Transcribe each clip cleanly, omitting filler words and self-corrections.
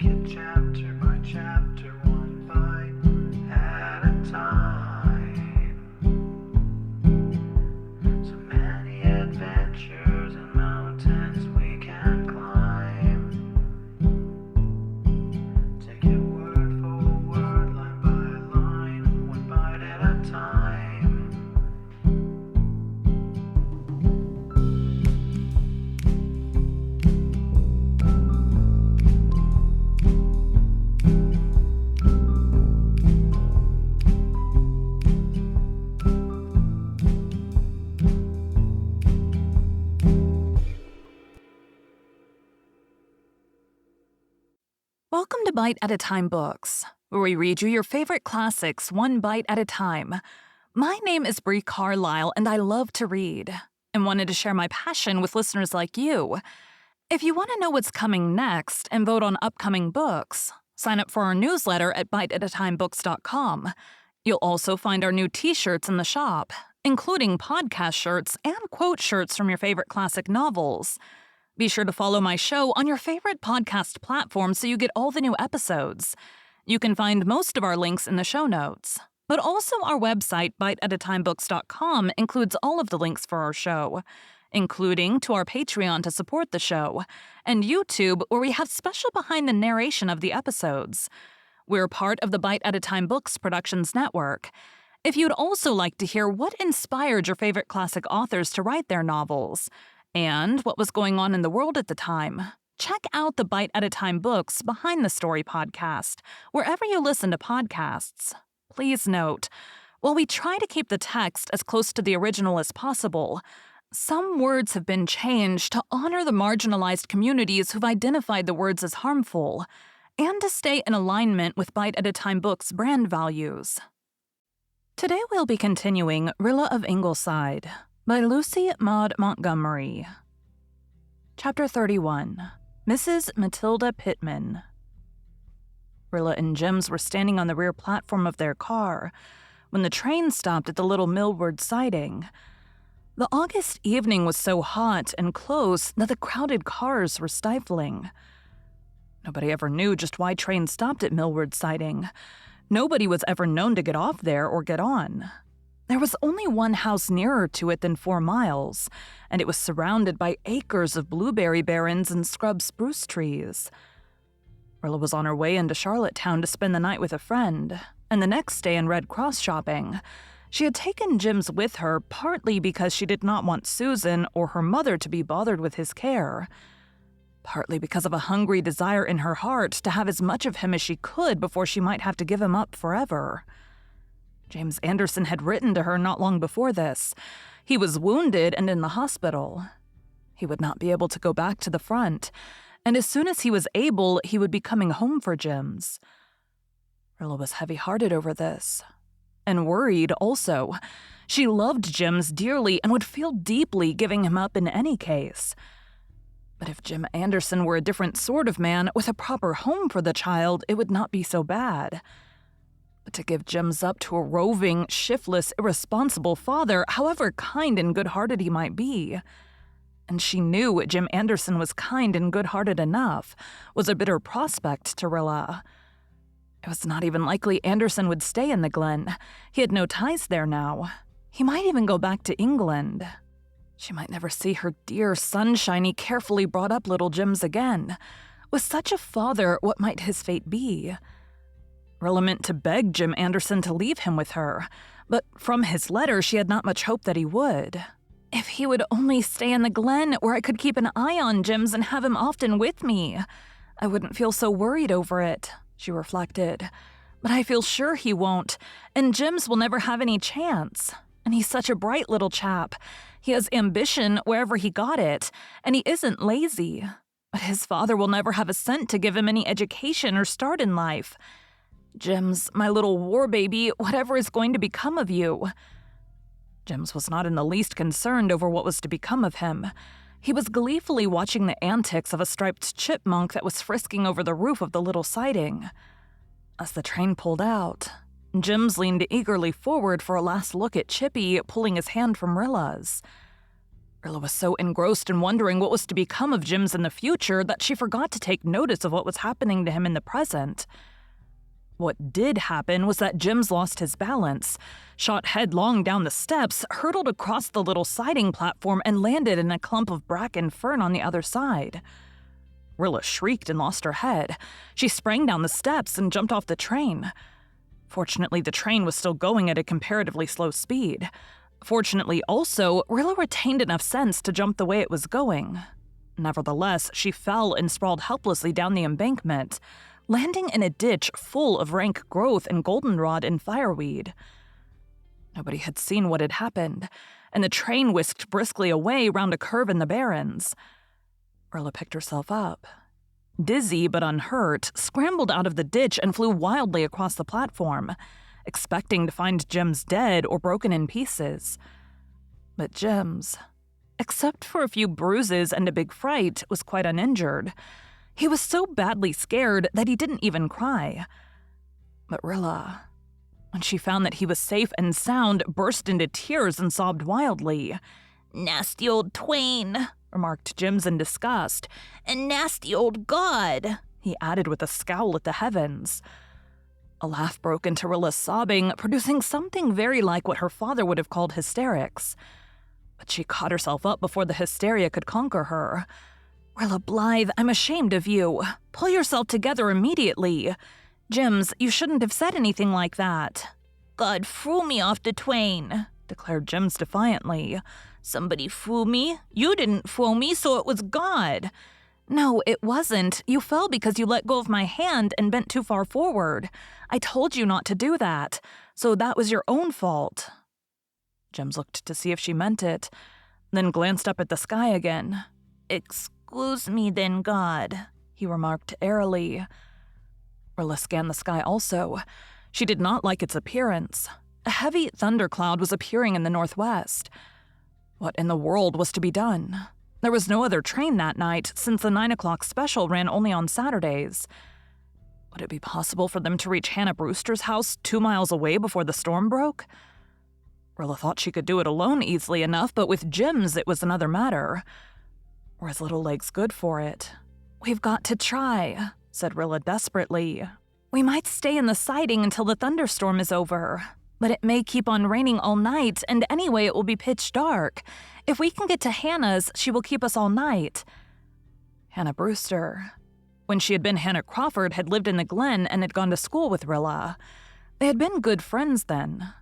it chapter by chapter, one bite at a time. So many adventures and mountains we can climb. Take it word for word, line by line, one bite at a time. Welcome to Bite at a Time Books, where we read you your favorite classics one bite at a time. My name is Bree Carlile, and I love to read, and wanted to share my passion with listeners like you. If you want to know what's coming next and vote on upcoming books, sign up for our newsletter at biteatatimebooks.com. You'll also find our new t-shirts in the shop, including podcast shirts and quote shirts from your favorite classic novels. Be sure to follow my show on your favorite podcast platform so you get all the new episodes. You can find most of our links in the show notes. But also our website, biteatatimebooks.com, includes all of the links for our show, including to our Patreon to support the show, and YouTube, where we have special behind the narration of the episodes. We're part of the Bite at a Time Books Productions Network. If you'd also like to hear what inspired your favorite classic authors to write their novels, and what was going on in the world at the time, check out the Bite at a Time Books Behind the Story podcast, wherever you listen to podcasts. Please note, while we try to keep the text as close to the original as possible, some words have been changed to honor the marginalized communities who've identified the words as harmful, and to stay in alignment with Bite at a Time Books' brand values. Today we'll be continuing Rilla of Ingleside by Lucy Maud Montgomery. Chapter 31. Mrs. Matilda Pittman. Rilla and Jims were standing on the rear platform of their car when the train stopped at the little Millward siding. The August evening was so hot and close that the crowded cars were stifling. Nobody ever knew just why trains stopped at Millward siding. Nobody was ever known to get off there or get on. There was only one house nearer to it than 4 miles, and it was surrounded by acres of blueberry barrens and scrub spruce trees. Rilla was on her way into Charlottetown to spend the night with a friend, and the next day in Red Cross shopping. She had taken Jims with her partly because she did not want Susan or her mother to be bothered with his care, partly because of a hungry desire in her heart to have as much of him as she could before she might have to give him up forever. James Anderson had written to her not long before this. He was wounded and in the hospital. He would not be able to go back to the front, and as soon as he was able, he would be coming home for Jims. Rilla was heavy-hearted over this, and worried also. She loved Jims dearly and would feel deeply giving him up in any case. But if Jim Anderson were a different sort of man with a proper home for the child, it would not be so bad. But to give Jims up to a roving, shiftless, irresponsible father, however kind and good-hearted he might be, and she knew Jim Anderson was kind and good-hearted enough, was a bitter prospect to Rilla. It was not even likely Anderson would stay in the Glen. He had no ties there now. He might even go back to England. She might never see her dear, sunshiny, carefully brought-up little Jims again. With such a father, what might his fate be? Rilla meant to beg Jim Anderson to leave him with her, but from his letter she had not much hope that he would. If he would only stay in the Glen where I could keep an eye on Jims and have him often with me, I wouldn't feel so worried over it, she reflected. But I feel sure he won't, and Jims will never have any chance. And he's such a bright little chap. He has ambition wherever he got it, and he isn't lazy. But his father will never have a cent to give him any education or start in life. Jims, my little war baby, whatever is going to become of you? Jims was not in the least concerned over what was to become of him. He was gleefully watching the antics of a striped chipmunk that was frisking over the roof of the little siding. As the train pulled out, Jims leaned eagerly forward for a last look at Chippy, pulling his hand from Rilla's. Rilla was so engrossed in wondering what was to become of Jims in the future that she forgot to take notice of what was happening to him in the present. What did happen was that Jims lost his balance, shot headlong down the steps, hurtled across the little siding platform, and landed in a clump of bracken fern on the other side. Rilla shrieked and lost her head. She sprang down the steps and jumped off the train. Fortunately, the train was still going at a comparatively slow speed. Fortunately, also, Rilla retained enough sense to jump the way it was going. Nevertheless, she fell and sprawled helplessly down the embankment, landing in a ditch full of rank growth and goldenrod and fireweed. Nobody had seen what had happened, and the train whisked briskly away round a curve in the barrens. Rilla picked herself up. Dizzy but unhurt, scrambled out of the ditch and flew wildly across the platform, expecting to find Jims dead or broken in pieces. But Jims, except for a few bruises and a big fright, was quite uninjured. He was so badly scared that he didn't even cry. But Rilla, when she found that he was safe and sound, burst into tears and sobbed wildly. "Nasty old Twain," remarked Jims in disgust. "And nasty old God," he added with a scowl at the heavens. A laugh broke into Rilla's sobbing, producing something very like what her father would have called hysterics. But she caught herself up before the hysteria could conquer her. "Rilla Blythe, I'm ashamed of you. Pull yourself together immediately. Jims, you shouldn't have said anything like that." "God threw me off the Twain," declared Jims defiantly. "Somebody threw me. You didn't throw me, so it was God." "No, it wasn't. You fell because you let go of my hand and bent too far forward. I told you not to do that, so that was your own fault." Jims looked to see if she meant it, then glanced up at the sky again. "Excuse me then, God," he remarked airily. Rilla scanned the sky also. She did not like its appearance. A heavy thundercloud was appearing in the northwest. What in the world was to be done? There was no other train that night, since the 9 o'clock special ran only on Saturdays. Would it be possible for them to reach Hannah Brewster's house 2 miles away before the storm broke? Rilla thought she could do it alone easily enough, but with Jims it was another matter. Were his little legs good for it? "We've got to try," said Rilla desperately. "We might stay in the siding until the thunderstorm is over. But it may keep on raining all night, and anyway it will be pitch dark. If we can get to Hannah's, she will keep us all night." Hannah Brewster. When she had been Hannah Crawford, had lived in the Glen and had gone to school with Rilla. They had been good friends then.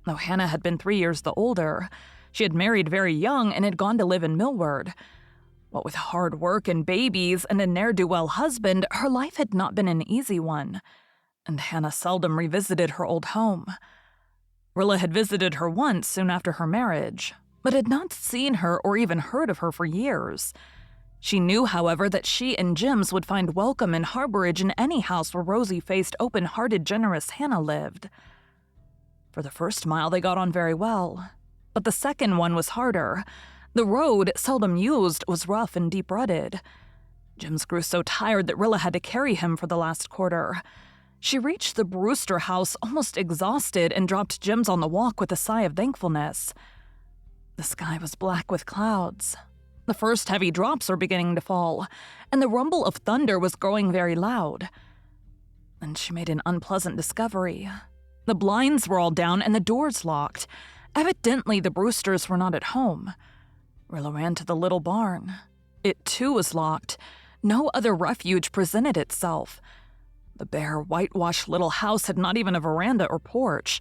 Though Hannah had been 3 years the older, she had married very young and had gone to live in Millward. What with hard work and babies and a ne'er-do-well husband, her life had not been an easy one, and Hannah seldom revisited her old home. Rilla had visited her once soon after her marriage, but had not seen her or even heard of her for years. She knew, however, that she and Jims would find welcome and harborage in any house where rosy-faced, open-hearted, generous Hannah lived. For the first mile they got on very well, but the second one was harder. The road, seldom used, was rough and deep-rutted. Jims grew so tired that Rilla had to carry him for the last quarter. She reached the Brewster house almost exhausted and dropped Jims on the walk with a sigh of thankfulness. The sky was black with clouds. The first heavy drops were beginning to fall, and the rumble of thunder was growing very loud. Then she made an unpleasant discovery. The blinds were all down and the doors locked. Evidently the Brewsters were not at home. Rilla ran to the little barn. It too was locked. No other refuge presented itself. The bare, whitewashed little house had not even a veranda or porch.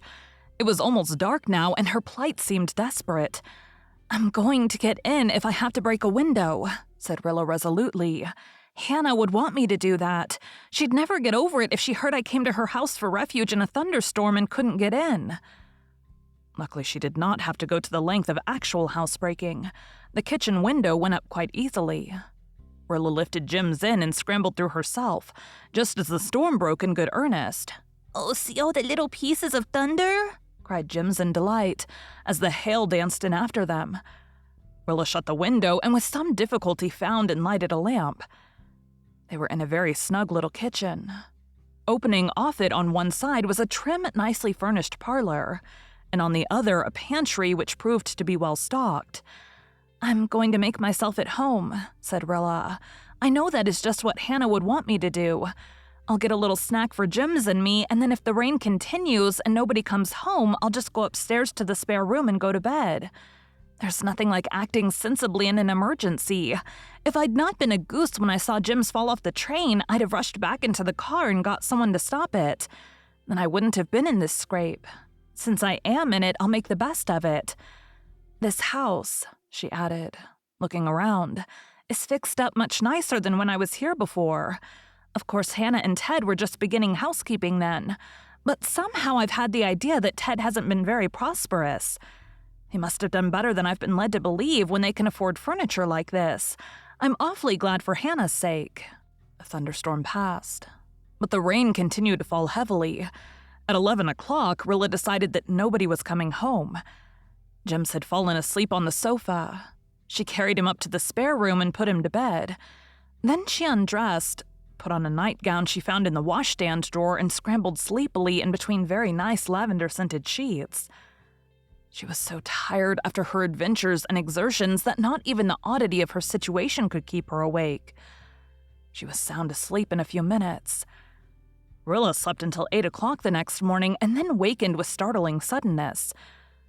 It was almost dark now, and her plight seemed desperate. "I'm going to get in if I have to break a window," said Rilla resolutely. "Hannah would want me to do that. She'd never get over it if she heard I came to her house for refuge in a thunderstorm and couldn't get in." Luckily, she did not have to go to the length of actual housebreaking. The kitchen window went up quite easily. Rilla lifted Jims in and scrambled through herself, just as the storm broke in good earnest. "Oh, see all the little pieces of thunder?" cried Jims in delight, as the hail danced in after them. Rilla shut the window and with some difficulty found and lighted a lamp. They were in a very snug little kitchen. Opening off it on one side was a trim, nicely furnished parlor, and on the other a pantry which proved to be well stocked. "I'm going to make myself at home," said Rilla. "I know that is just what Hannah would want me to do. I'll get a little snack for Jims and me, and then if the rain continues and nobody comes home, I'll just go upstairs to the spare room and go to bed. There's nothing like acting sensibly in an emergency. If I'd not been a goose when I saw Jims fall off the train, I'd have rushed back into the car and got someone to stop it. Then I wouldn't have been in this scrape. Since I am in it, I'll make the best of it. This house," she added, looking around, "is fixed up much nicer than when I was here before. Of course, Hannah and Ted were just beginning housekeeping then, but somehow I've had the idea that Ted hasn't been very prosperous. He must have done better than I've been led to believe when they can afford furniture like this. I'm awfully glad for Hannah's sake." A thunderstorm passed, but the rain continued to fall heavily. At 11 o'clock, Rilla decided that nobody was coming home. Jims had fallen asleep on the sofa. She carried him up to the spare room and put him to bed. Then she undressed, put on a nightgown she found in the washstand drawer, and scrambled sleepily in between very nice lavender-scented sheets. She was so tired after her adventures and exertions that not even the oddity of her situation could keep her awake. She was sound asleep in a few minutes. Rilla slept until 8 o'clock the next morning and then wakened with startling suddenness.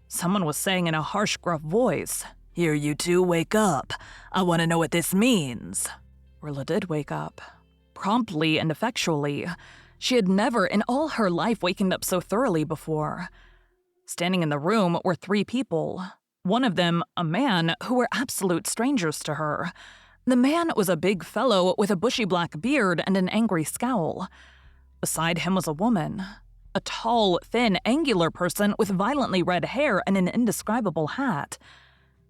Someone was saying in a harsh, gruff voice, "Here, you two, wake up. I want to know what this means." Rilla did wake up, promptly and effectually. She had never in all her life wakened up so thoroughly before. Standing in the room were 3 people, one of them a man, who were absolute strangers to her. The man was a big fellow with a bushy black beard and an angry scowl. Beside him was a woman, a tall, thin, angular person with violently red hair and an indescribable hat.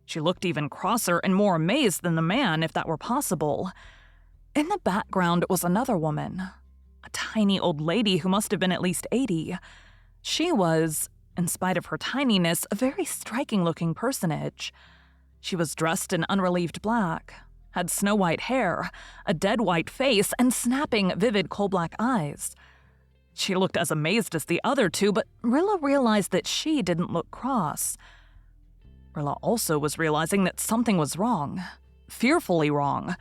She looked even crosser and more amazed than the man, if that were possible. In the background was another woman, a tiny old lady who must have been at least 80. She was, in spite of her tininess, a very striking-looking personage. She was dressed in unrelieved black, had snow-white hair, a dead white face, and snapping, vivid coal-black eyes. She looked as amazed as the other 2, but Rilla realized that she didn't look cross. Rilla also was realizing that something was wrong, fearfully wrong.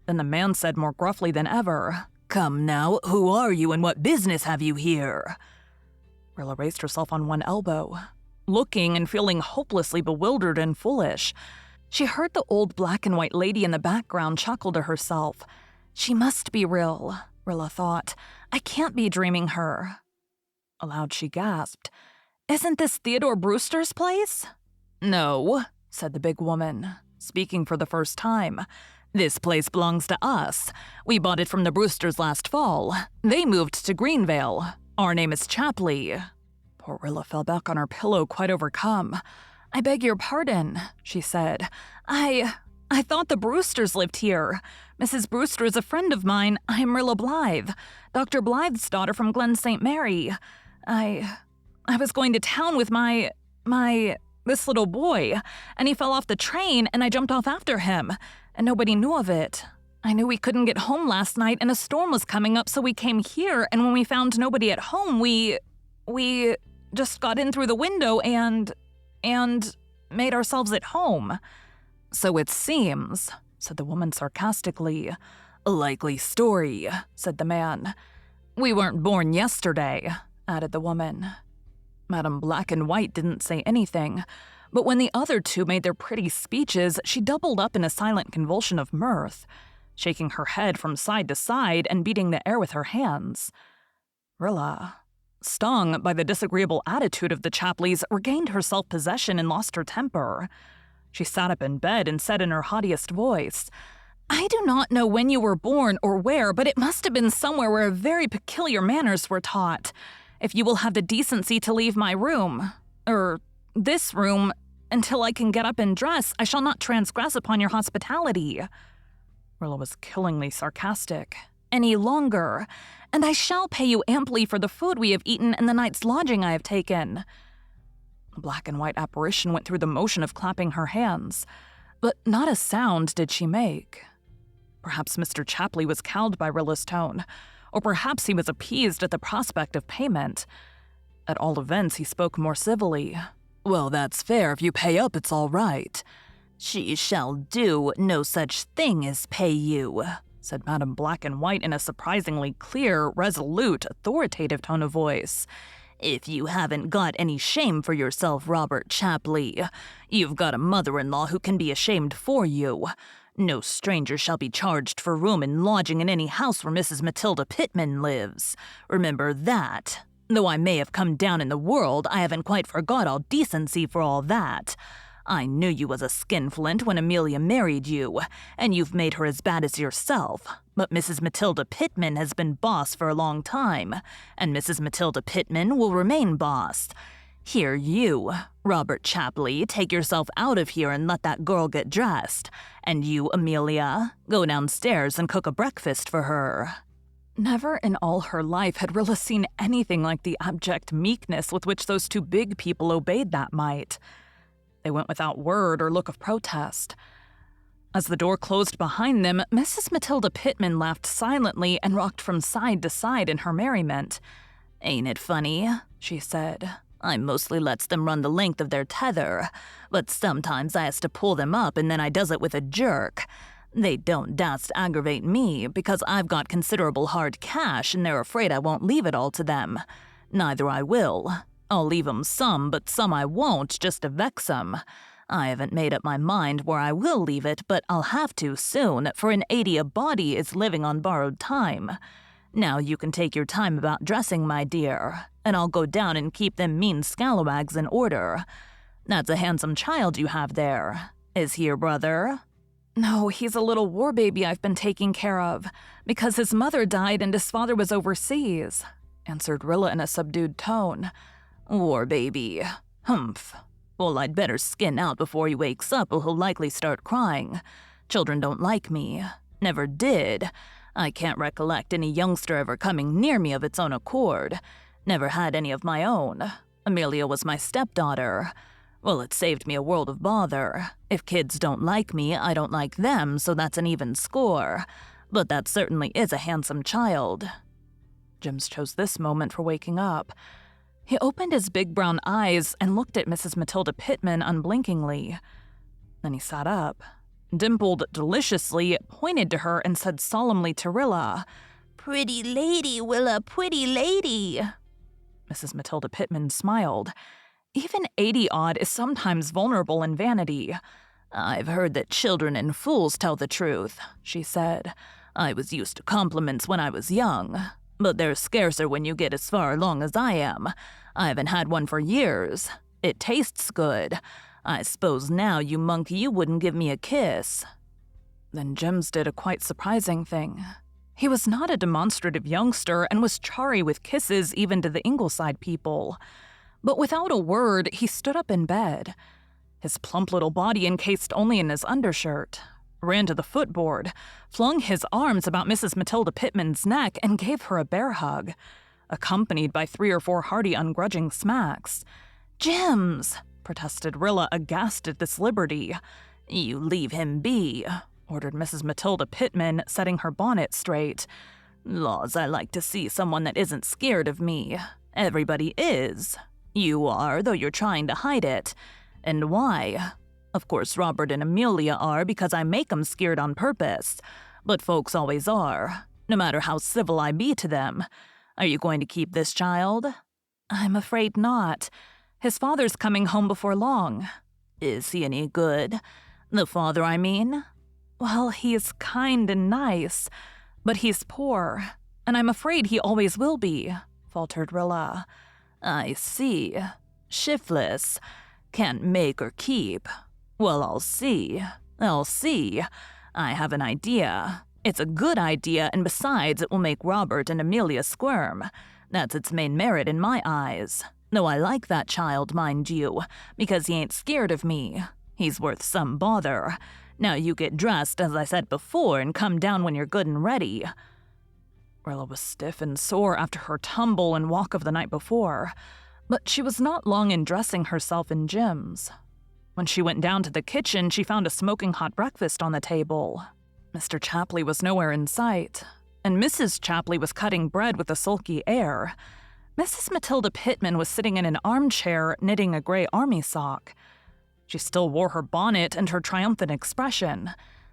Then the man said more gruffly than ever, "Come now, who are you and what business have you here?" Rilla raised herself on one elbow, looking and feeling hopelessly bewildered and foolish. She heard the old black and white lady in the background chuckle to herself. She must be real, Rilla thought. I can't be dreaming her. Aloud she gasped, "Isn't this Theodore Brewster's place?" "No," said the big woman, speaking for the first time. "This place belongs to us. We bought it from the Brewsters last fall. They moved to Greenvale. Our name is Chapley." Poor Rilla fell back on her pillow, quite overcome. "I beg your pardon," she said. I thought the Brewsters lived here. Mrs. Brewster is a friend of mine. I'm Rilla Blythe, Dr. Blythe's daughter from Glen St. Mary. I was going to town with this little boy, and he fell off the train, and I jumped off after him, and nobody knew of it. I knew we couldn't get home last night, and a storm was coming up, so we came here, and when we found nobody at home, we just got in through the window and made ourselves at home." "So it seems," said the woman sarcastically. "A likely story," said the man. "We weren't born yesterday," added the woman. Madame Black and White didn't say anything, but when the other 2 made their pretty speeches, she doubled up in a silent convulsion of mirth, shaking her head from side to side and beating the air with her hands. Rilla, stung by the disagreeable attitude of the Chapleys, regained her self-possession and lost her temper. She sat up in bed and said in her haughtiest voice, "I do not know when you were born or where, but it must have been somewhere where very peculiar manners were taught. If you will have the decency to leave my room, this room, until I can get up and dress, I shall not transgress upon your hospitality." Rilla was killingly sarcastic. "Any longer, and I shall pay you amply for the food we have eaten and the night's lodging I have taken." The black and white apparition went through the motion of clapping her hands, but not a sound did she make. Perhaps Mr. Chapley was cowed by Rilla's tone, or perhaps he was appeased at the prospect of payment. At all events, he spoke more civilly. "Well, that's fair. If you pay up, it's all right." "She shall do no such thing as pay you," said Madam Black and White in a surprisingly clear, resolute, authoritative tone of voice. "If you haven't got any shame for yourself, Robert Chapley, you've got a mother-in-law who can be ashamed for you. No stranger shall be charged for room and lodging in any house where Mrs. Matilda Pittman lives. Remember that. Though I may have come down in the world, I haven't quite forgot all decency for all that. I knew you was a skinflint when Amelia married you, and you've made her as bad as yourself. But Mrs. Matilda Pittman has been boss for a long time, and Mrs. Matilda Pittman will remain boss. Here you, Robert Chapley, take yourself out of here and let that girl get dressed. And you, Amelia, go downstairs and cook a breakfast for her." Never in all her life had Rilla seen anything like the abject meekness with which those two big people obeyed that might. They went without word or look of protest. As the door closed behind them, Mrs. Matilda Pittman laughed silently and rocked from side to side in her merriment. "Ain't it funny?" she said. "I mostly lets them run the length of their tether, but sometimes I has to pull them up and then I does it with a jerk. They don't dast aggravate me because I've got considerable hard cash and they're afraid I won't leave it all to them. Neither I will. I'll leave 'em some, but some I won't, just to vex 'em. I haven't made up my mind where I will leave it, but I'll have to soon, for an 80 a body is living on borrowed time. Now you can take your time about dressing, my dear, and I'll go down and keep them mean scalawags in order. That's a handsome child you have there. Is he your brother?" "No, he's a little war baby I've been taking care of, because his mother died and his father was overseas," answered Rilla in a subdued tone. "War baby. Humph. Well, I'd better skin out before he wakes up or he'll likely start crying. Children don't like me. Never did. I can't recollect any youngster ever coming near me of its own accord. Never had any of my own. Amelia was my stepdaughter. Well, it saved me a world of bother. If kids don't like me, I don't like them, so that's an even score. But that certainly is a handsome child." Jims chose this moment for waking up. He opened his big brown eyes and looked at Mrs. Matilda Pittman unblinkingly. Then he sat up, dimpled deliciously, pointed to her, and said solemnly to Rilla, "Pretty lady, Willa, pretty lady." Mrs. Matilda Pittman smiled. Even 80-odd is sometimes vulnerable in vanity. "I've heard that children and fools tell the truth," she said. "I was used to compliments when I was young, but they're scarcer when you get as far along as I am. I haven't had one for years. It tastes good. I suppose now, you monkey, you wouldn't give me a kiss." Then Jims did a quite surprising thing. He was not a demonstrative youngster and was chary with kisses even to the Ingleside people. But without a word, he stood up in bed, his plump little body encased only in his undershirt, ran to the footboard, flung his arms about Mrs. Matilda Pittman's neck, and gave her a bear hug, accompanied by 3 or 4 hearty, ungrudging smacks. "Jims!" protested Rilla, aghast at this liberty. "You leave him be," ordered Mrs. Matilda Pittman, setting her bonnet straight. "Laws, I like to see someone that isn't scared of me. Everybody is. You are, though you're trying to hide it. And why? Of course Robert and Amelia are, because I make 'em scared on purpose. But folks always are, no matter how civil I be to them. Are you going to keep this child?" "I'm afraid not. His father's coming home before long." "Is he any good? The father, I mean?" "Well, he's kind and nice, but he's poor, and I'm afraid he always will be," faltered Rilla. "I see. Shiftless. Can't make or keep. Well, I'll see. I have an idea. It's a good idea, and besides, it will make Robert and Amelia squirm. That's its main merit in my eyes. Though I like that child, mind you, because he ain't scared of me. He's worth some bother. Now you get dressed, as I said before, and come down when you're good and ready." Rilla was stiff and sore after her tumble and walk of the night before, but she was not long in dressing herself in Jims. When she went down to the kitchen, she found a smoking hot breakfast on the table. Mr. Chapley was nowhere in sight, and Mrs. Chapley was cutting bread with a sulky air. Mrs. Matilda Pittman was sitting in an armchair knitting a gray army sock. She still wore her bonnet and her triumphant expression.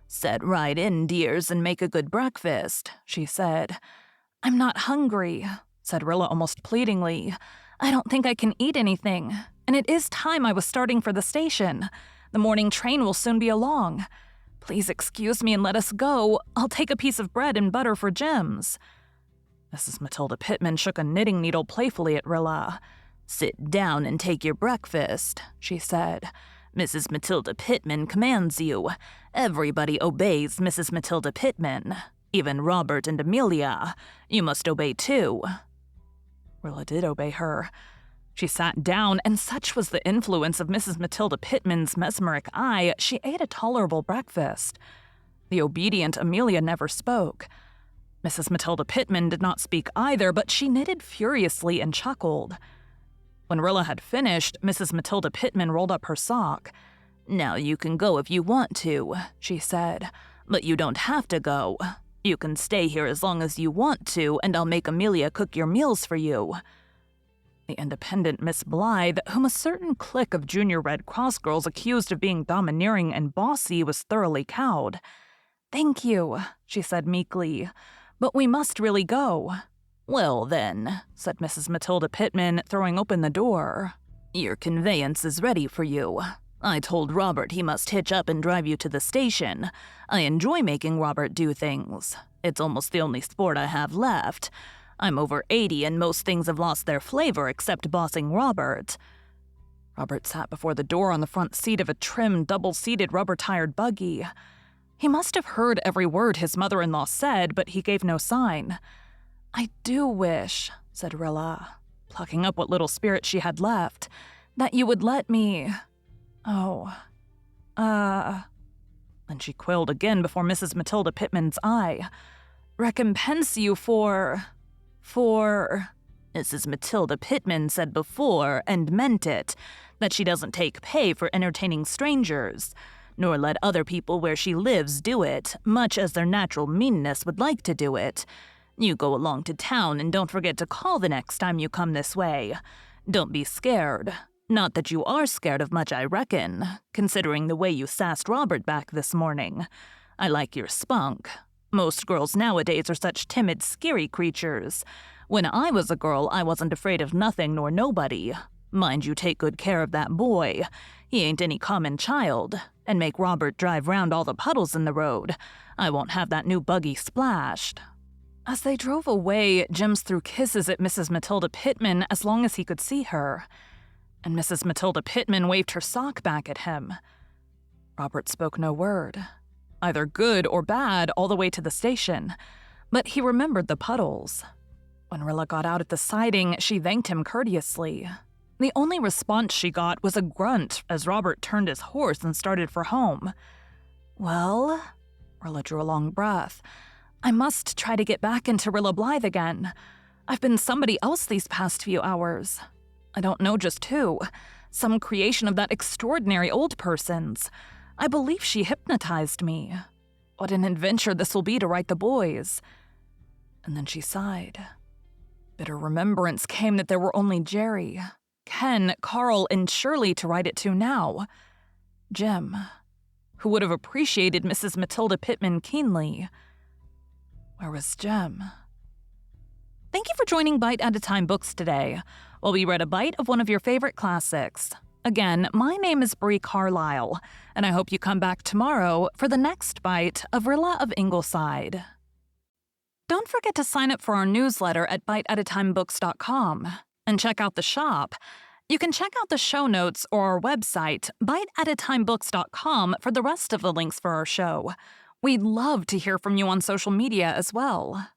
"Set right in, dears, and make a good breakfast," she said. "I'm not hungry," said Rilla almost pleadingly. "I don't think I can eat anything, and it is time I was starting for the station. The morning train will soon be along. Please excuse me and let us go. I'll take a piece of bread and butter for Jim's." Mrs. Matilda Pittman shook a knitting needle playfully at Rilla. "Sit down and take your breakfast," she said. "Mrs. Matilda Pittman commands you. Everybody obeys Mrs. Matilda Pittman. Even Robert and Amelia. You must obey too." Rilla did obey her. She sat down, and such was the influence of Mrs. Matilda Pittman's mesmeric eye, she ate a tolerable breakfast. The obedient Amelia never spoke. Mrs. Matilda Pittman did not speak either, but she knitted furiously and chuckled. When Rilla had finished, Mrs. Matilda Pittman rolled up her sock. "Now you can go if you want to," she said, "but you don't have to go. You can stay here as long as you want to, and I'll make Amelia cook your meals for you." The independent Miss Blythe, whom a certain clique of junior Red Cross girls accused of being domineering and bossy, was thoroughly cowed. "Thank you," she said meekly, "but we must really go." "Well, then," said Mrs. Matilda Pittman, throwing open the door, "your conveyance is ready for you. I told Robert he must hitch up and drive you to the station. I enjoy making Robert do things. It's almost the only sport I have left. I'm over 80 and most things have lost their flavor except bossing Robert." Robert sat before the door on the front seat of a trim, double-seated, rubber-tired buggy. He must have heard every word his mother-in-law said, but he gave no sign. "I do wish," said Rilla, plucking up what little spirit she had left, "that you would let me... Then she quailed again before Mrs. Matilda Pittman's eye. "Recompense you for... Mrs. Matilda Pittman said before, and meant it, that she doesn't take pay for entertaining strangers, nor let other people where she lives do it, much as their natural meanness would like to do it. You go along to town and don't forget to call the next time you come this way. Don't be scared. Not that you are scared of much, I reckon, considering the way you sassed Robert back this morning. I like your spunk. Most girls nowadays are such timid, scary creatures. When I was a girl, I wasn't afraid of nothing nor nobody. Mind you take good care of that boy. He ain't any common child. And make Robert drive round all the puddles in the road. I won't have that new buggy splashed." As they drove away, Jims threw kisses at Mrs. Matilda Pittman as long as he could see her. And Mrs. Matilda Pittman waved her sock back at him. Robert spoke no word, either good or bad, all the way to the station, but he remembered the puddles. When Rilla got out at the siding, she thanked him courteously. The only response she got was a grunt as Robert turned his horse and started for home. "Well," Rilla drew a long breath, "I must try to get back into Rilla Blythe again. I've been somebody else these past few hours. I don't know just who. Some creation of that extraordinary old person's. I believe she hypnotized me. What an adventure this will be to write the boys." And then she sighed. Bitter remembrance came that there were only Jerry, Ken, Carl, and Shirley to write it to now. Jim, who would have appreciated Mrs. Matilda Pittman keenly. Where was Jim? Thank you for joining Bite at a Time Books today, while we read a bite of one of your favorite classics. Again, my name is Bree Carlile, and I hope you come back tomorrow for the next bite of Rilla of Ingleside. Don't forget to sign up for our newsletter at biteatatimebooks.com and check out the shop. You can check out the show notes or our website, biteatatimebooks.com, for the rest of the links for our show. We'd love to hear from you on social media as well.